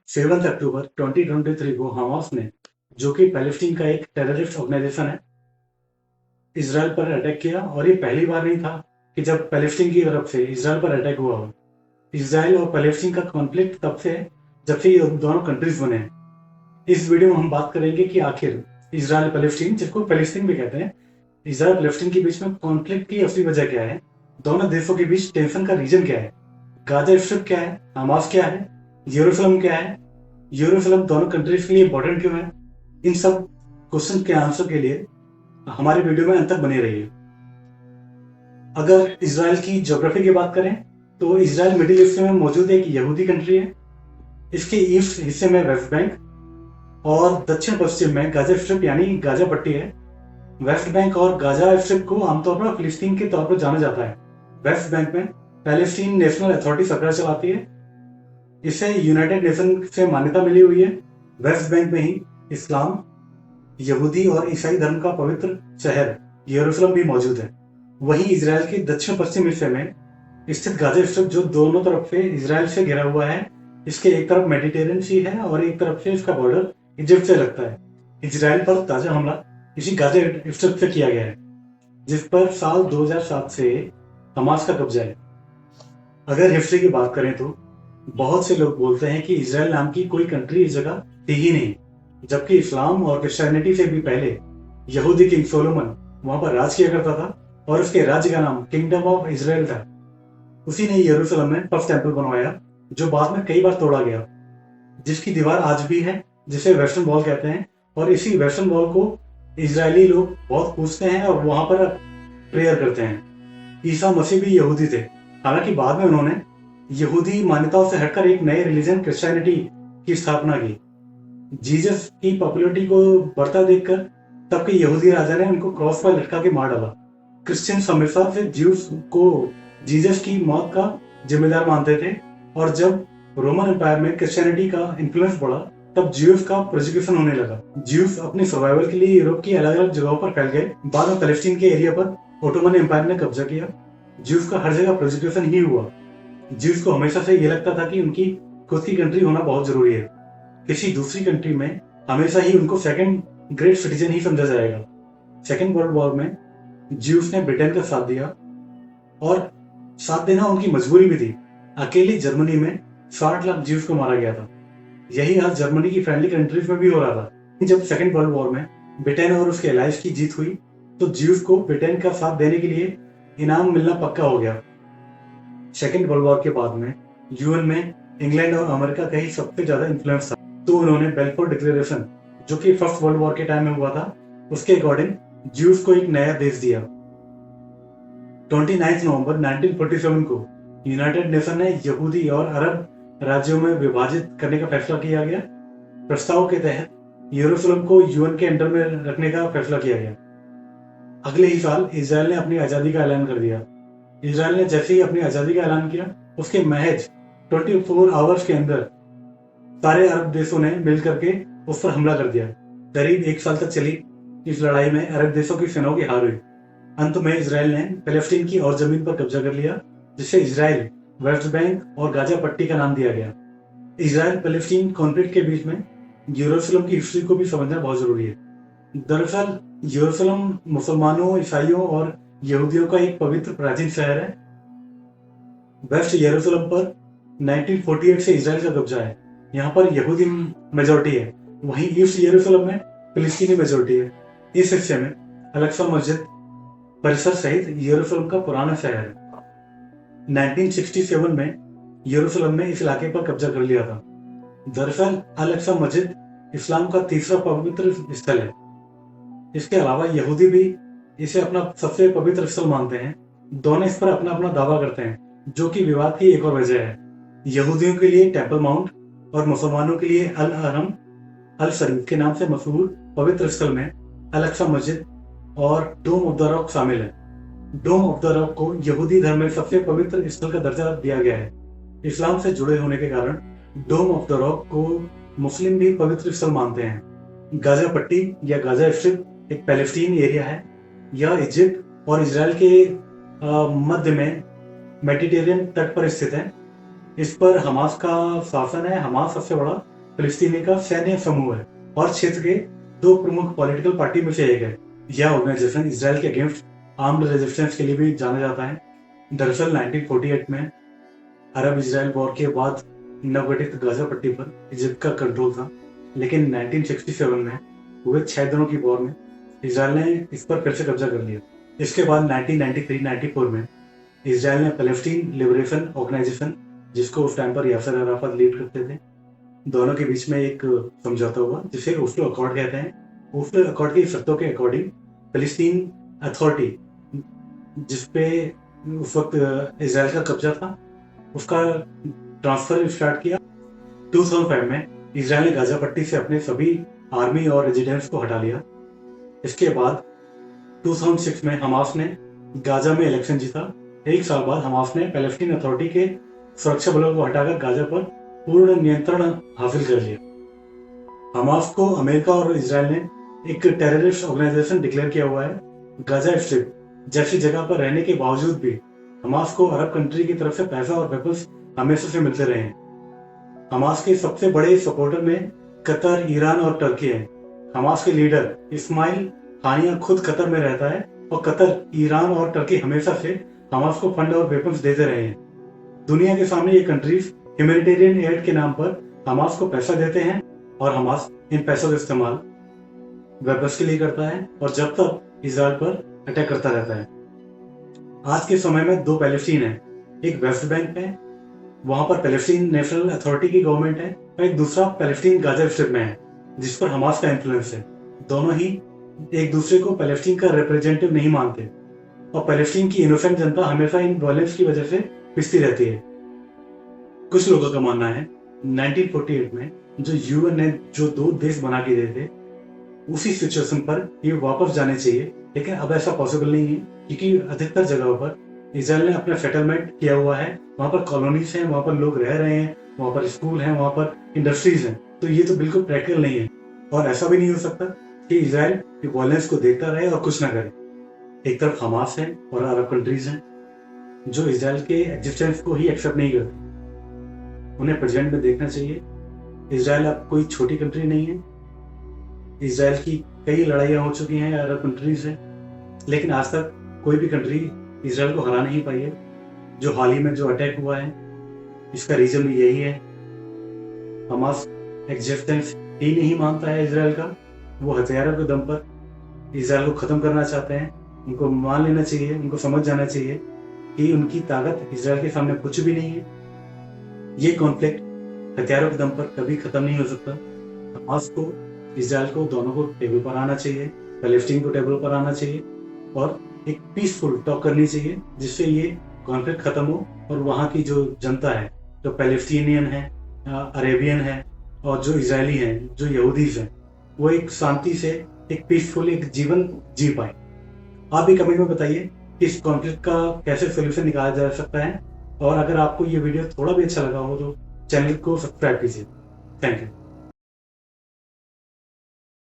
7 अक्टूबर 2023 को हमास ने, जो कि पैलेस्टीन का एक टेररिस्ट ऑर्गेनाइजेशन है, इसराइल पर अटैक किया। और ये पहली बार नहीं था कि जब पैलेस्टीन की तरफ से इसराइल पर अटैक हुआ हो। इसराइल और पैलेस्टीन का कॉन्फ्लिक्ट तब से है जब से ये दोनों कंट्रीज बने हैं। इस वीडियो में हम बात करेंगे कि आखिर इसराइल पैलेस्टीन, जिसको पैलेस्टीन भी कहते हैं, इसराइल पैलेस्टीन के बीच में कॉन्फ्लिक्ट की असली वजह क्या है, दोनों देशों के बीच टेंशन का रीजन क्या है, गाजा स्ट्रिप क्या है, हमास क्या है, यरूशलेम क्या है, यरूशलेम दोनों कंट्रीज के लिए इंपॉर्टेंट क्यों है। इन सब क्वेश्चन के आंसर के लिए हमारे वीडियो में अंत तक बने रहिए। अगर इसराइल की ज्योग्राफी की बात करें तो इसराइल मिडिल ईस्ट में मौजूद एक यहूदी कंट्री है। इसके ईस्ट हिस्से में वेस्ट बैंक और दक्षिण पश्चिम में गाजा स्ट्रिप यानी गाजा पट्टी है। वेस्ट बैंक और गाजा स्ट्रिप को आमतौर पर फिलिस्तीन के तौर पर जाना जाता है। वेस्ट बैंक में पैलेस्टीन नेशनल अथॉरिटी सरकार चलाती है। इसे यूनाइटेड नेशन से मान्यता मिली हुई है। वेस्ट बैंक में ही इस्लाम, यहूदी और ईसाई धर्म का पवित्र शहर यरूशलेम भी मौजूद है। वहीं इसराइल के दक्षिण पश्चिम हिस्से में स्थित गाजा स्ट्रिप, जो दोनों तरफ से इसराइल से घिरा हुआ है, इसके एक तरफ मेडिटेरियन सी है और एक तरफ से इसका बॉर्डर इजिप्ट से लगता है। इसराइल पर ताजा हमला इसी गाजा स्ट्रिप से किया गया है, जिस पर साल 2007 से हमास का कब्जा है। अगर हिस्ट्री की बात करें तो बहुत से लोग बोलते हैं कि इसराइल नाम की कोई कंट्री इस जगह थी ही नहीं, जबकि इस्लाम और क्रिश्चियनिटी से भी पहले यहूदी किंग सोलोमन वहां पर राज किया करता था और उसके राज्य का नाम किंगडम ऑफ इसराइल था। उसी ने यरूशलेम में फर्स्ट टेंपल बनवाया, जो बाद में कई बार तोड़ा गया, जिसकी दीवार आज भी है, जिसे वेस्टर्न वॉल कहते हैं। और इसी वेस्टर्न वॉल को इजरायली लोग बहुत पूजते हैं और वहां पर प्रेयर करते हैं। ईसा मसीह भी यहूदी थे, हालांकि बाद में उन्होंने यहूदी मान्यताओं से हटकर एक नए रिलीजन क्रिश्चियनिटी की स्थापना की। जीसस की पॉपुलरिटी को बढ़ता देखकर तब के यहूदी राजा ने उनको क्रॉस पर लटका के मार डाला। क्रिश्चियन हमेशा से ज्यूस को जीसस की मौत का जिम्मेदार मानते थे, और जब रोमन एम्पायर में क्रिश्चियनिटी का इन्फ्लुएंस बढ़ा तब ज्यूस का प्रोसिक्यूशन होने लगा। ज्यूस अपनी सर्वाइवल के लिए यूरोप की अलग अलग जगहों पर फैल गए। बाद में पैलेस्टीन के एरिया पर ओटोमन एम्पायर ने कब्जा किया। ज्यूस का हर जगह प्रोसिक्यूशन ही हुआ। ज्यूस को हमेशा से ये लगता था कि उनकी खुद की कंट्री होना बहुत जरूरी है। किसी दूसरी कंट्री में हमेशा ही उनको सेकंड ग्रेट सिटीजन ही समझा जाएगा। सेकंड वर्ल्ड वॉर में ज्यूस ने ब्रिटेन का साथ दिया, और साथ देना उनकी मजबूरी भी थी। अकेली जर्मनी में 60 लाख ज्यूस को मारा गया था। यही हाल जर्मनी की फ्रेंडली कंट्रीज में भी हो रहा था। जब सेकंड वर्ल्ड वॉर में ब्रिटेन और उसके एलाइज की जीत हुई तो ज्यूस को ब्रिटेन का साथ देने के लिए इनाम मिलना पक्का हो गया। सेकंड वर्ल्ड वॉर के बाद में यूएन में इंग्लैंड और अमेरिका का ही सबसे ज्यादा इन्फ्लुएंस था, तो उन्होंने बेल्फोर डिक्लेरेशन, जो कि फर्स्ट वर्ल्ड वॉर के टाइम में हुआ था, उसके अकॉर्डिंग ज्यूस को एक नया देश दिया। 29 नवंबर 1947 को यूनाइटेड नेशन ने यहूदी और अरब राज्यों में विभाजित करने का फैसला किया गया। प्रस्ताव के तहत यरूशलेम को यूएन के अंडर में रखने का फैसला किया गया। अगले ही साल इसराइल ने अपनी आजादी का ऐलान कर दिया। इसराइल ने जैसे ही अपनी आजादी का ऐलान किया, उसके महज 24 आवर्स के अंदर सारे अरब देशों ने मिल करके उस पर हमला कर दिया। करीब एक साल तक चली इस लड़ाई में अरब देशों की सेनाओं की हार हुई। अंत में इसराइल ने पैलेस्टीन की और जमीन पर कब्जा कर लिया, जिससे इसराइल, वेस्ट बैंक और गाजा पट्टी का नाम दिया गया। इसराइल पैलेस्टीन कॉन्फ्लिक्ट के बीच में यरूशलेम की हिस्ट्री को भी समझना बहुत जरूरी है। दरअसल यरूशलेम मुसलमानों, ईसाइयों और यहूदियों का एक पवित्र प्राचीन शहर है। वेस्ट यरूशलेम पर 1948 से इसराइल का कब्जा है। यहाँ पर यहूदी मेजोरिटी है, वहीं ईस्ट यरूशलेम में फिलिस्तीनी मेजोरिटी है। इस हिस्से में अल-अक्सा मस्जिद परिसर सहित यरूशलेम का पुराना शहर है। 1967 में यरूशलेम ने इस इलाके पर कब्जा कर लिया था। दरअसल अल-अक्सा मस्जिद इस्लाम का तीसरा पवित्र स्थल है। इसके अलावा यहूदी भी इसे अपना सबसे पवित्र स्थल मानते हैं। दोनों इस पर अपना अपना दावा करते हैं, जो कि विवाद की एक और वजह है। यहूदियों के लिए टेम्पल माउंट और मुसलमानों के लिए अल हरम अल शरीफ के नाम से मशहूर पवित्र स्थल में अल-अक्सा मस्जिद और डोम ऑफ द रॉक शामिल है। डोम ऑफ द रॉक को यहूदी धर्म में सबसे पवित्र स्थल का दर्जा दिया गया है। इस्लाम से जुड़े होने के कारण डोम ऑफ द रॉक को मुस्लिम भी पवित्र स्थल मानते हैं। गाजा पट्टी या गाजा स्ट्रिप एक पैलेस्टीन एरिया है। यह इजिप्ट और इसराइल के मध्य में मेडिटेरियन तट पर स्थित है। इस पर हमास का शासन है। हमास सबसे बड़ा फिलिस्तीनी का सैन्य समूह है और क्षेत्र के 2 प्रमुख पॉलिटिकल पार्टी में से एक है। यह ऑर्गेनाइजेशन इसराइल के अगेंस्ट आर्म्ड रेजिस्टेंस के लिए भी जाना जाता है। दरअसल 1948 में अरब इजराइल वॉर के बाद नवगठित गाजा पट्टी पर इजिप्ट का कंट्रोल था, लेकिन 1967 में हुए 6 दिनों की वॉर में इसराइल ने इस पर फिर से कब्जा कर लिया। इसके बाद 1993-94 में इसराइल ने पैलेस्टीन लिबरेशन ऑर्गेनाइजेशन, जिसको उस टाइम पर यासर अराफत लीड करते थे, दोनों के बीच में एक समझौता हुआ जिसे ओस्लो अकॉर्ड कहते हैं। ओस्लो अकॉर्ड की शर्तों के अकॉर्डिंग फिलिस्तीन अथॉरिटी, जिसपे उस वक्त इसराइल का कब्जा था, उसका ट्रांसफर स्टार्ट किया। 2005 में इसराइल ने गाजा पट्टी से अपने सभी आर्मी और रेजिडेंट्स को हटा लिया। इसके बाद 2006 में हमास ने गाजा में इलेक्शन जीता। एक साल बाद हमास ने पैलेस्टीन अथॉरिटी के सुरक्षा बलों को हटाकर गाजा पर पूर्ण नियंत्रण हासिल कर लिया। हमास को अमेरिका और इसराइल ने एक टेररिस्ट ऑर्गेनाइजेशन डिक्लेयर किया हुआ है। गाजा स्ट्रिप जैसी जगह पर रहने के बावजूद भी हमास को अरब कंट्री की तरफ से पैसा और वेपन्स हमेशा से मिलते रहे हैं। हमास के सबसे बड़े सपोर्टर में कतर, ईरान और टर्की है। हमास के लीडर इस्माइल हानिया खुद कतर में रहता है और कतर, ईरान और टर्की हमेशा से हमास को फंड और वेपन्स देते रहे हैं। दुनिया के सामने ये कंट्रीज ह्यूमैनिटेरियन एड के नाम पर हमास को पैसा देते हैं और हमास इन पैसों का इस्तेमाल वेपन्स के लिए करता है और जब तक इसराइल पर अटैक करता रहता है। आज के समय में 2 पैलेस्टीन है, एक वेस्ट बैंक है, वहां पर पैलेस्टीन नेशनल अथॉरिटी की गवर्नमेंट है, और एक दूसरा पैलेस्टीन गाजा स्ट्रिप में है, जिस पर हमास का इन्फ्लुएंस है। दोनों ही एक दूसरे को पैलेस्टीन का रिप्रेजेंटेटिव नहीं मानते और पैलेस्टीन की इनोसेंट जनता हमेशा इन वायलेंस की वजह से पिसती रहती है। कुछ लोगों का मानना है 1948 में जो यूएन ने जो 2 देश बना के दिए थे, उसी सिचुएशन पर ये वापस जाने चाहिए, लेकिन अब ऐसा पॉसिबल नहीं है क्योंकि अधिकतर जगहों पर इसराइल ने अपना सेटलमेंट किया हुआ है। वहां पर कॉलोनीज हैं, वहां पर लोग रह रहे हैं, वहां पर स्कूल हैं, वहां पर इंडस्ट्रीज हैं, तो ये तो बिल्कुल प्रैक्टिकल नहीं है। और ऐसा भी नहीं हो सकता कि इसराइल वायलेंस को देखता रहे और कुछ ना करे। एक तरफ हमास है और अरब कंट्रीज हैं जो इसराइल के एग्जिस्टेंस को ही एक्सेप्ट नहीं करते। उन्हें प्रेजेंट में देखना चाहिए। इसराइल अब कोई छोटी कंट्री नहीं है। इसराइल की कई लड़ाइयां हो चुकी हैं अरब कंट्रीज से, लेकिन आज तक कोई भी कंट्री इसराइल को हरा नहीं पाई है। जो हाल ही में जो अटैक हुआ है, इसका रीजन भी यही है। हमास एग्जिस्टेंस ही नहीं मानता है इसराइल का। वो हथियारों के दम पर इसराइल को खत्म करना चाहते हैं। उनको मान लेना चाहिए, उनको समझ जाना चाहिए कि उनकी ताकत इसराइल के सामने कुछ भी नहीं है। ये कॉन्फ्लिक्ट हथियारों के दम पर कभी खत्म नहीं हो सकता। हमास को, इसराइल को, दोनों को टेबल पर आना चाहिए, पैलेस्टीन को टेबल पर आना चाहिए और एक पीसफुल टॉक करनी चाहिए, जिससे ये कॉन्फ्लिक्ट खत्म हो और वहाँ की जो जनता है, जो पैलेस्टीनियन है, अरेबियन है और जो इजरायली हैं, जो यहूदीज हैं, वो एक शांति से एक पीसफुल एक जीवन जी पाए। आप भी कमेंट में बताइए कि इस कॉन्फ्लिक्ट का कैसे सोल्यूशन निकाला जा सकता है, और अगर आपको ये वीडियो थोड़ा भी अच्छा लगा हो तो चैनल को सब्सक्राइब कीजिए। Thank you.